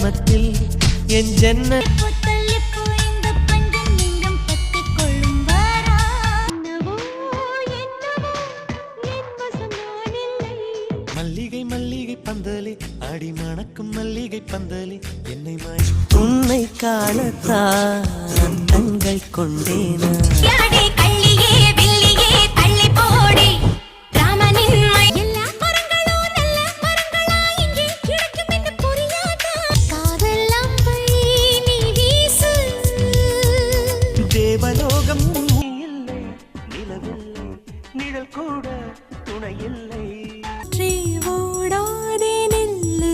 கிராமத்தில் என் ஜன்ன மல்லிகை மல்லிகை பந்தலே அடி மணக்கும் மல்லிகை பந்தலே என்னை உன்னை காணத்தான் கண்கள் கொண்டேனா தேவலோகம் இல்லை நிலவில்லை நிழல் கூட துணை இல்லை ஓடாதே நெல்லு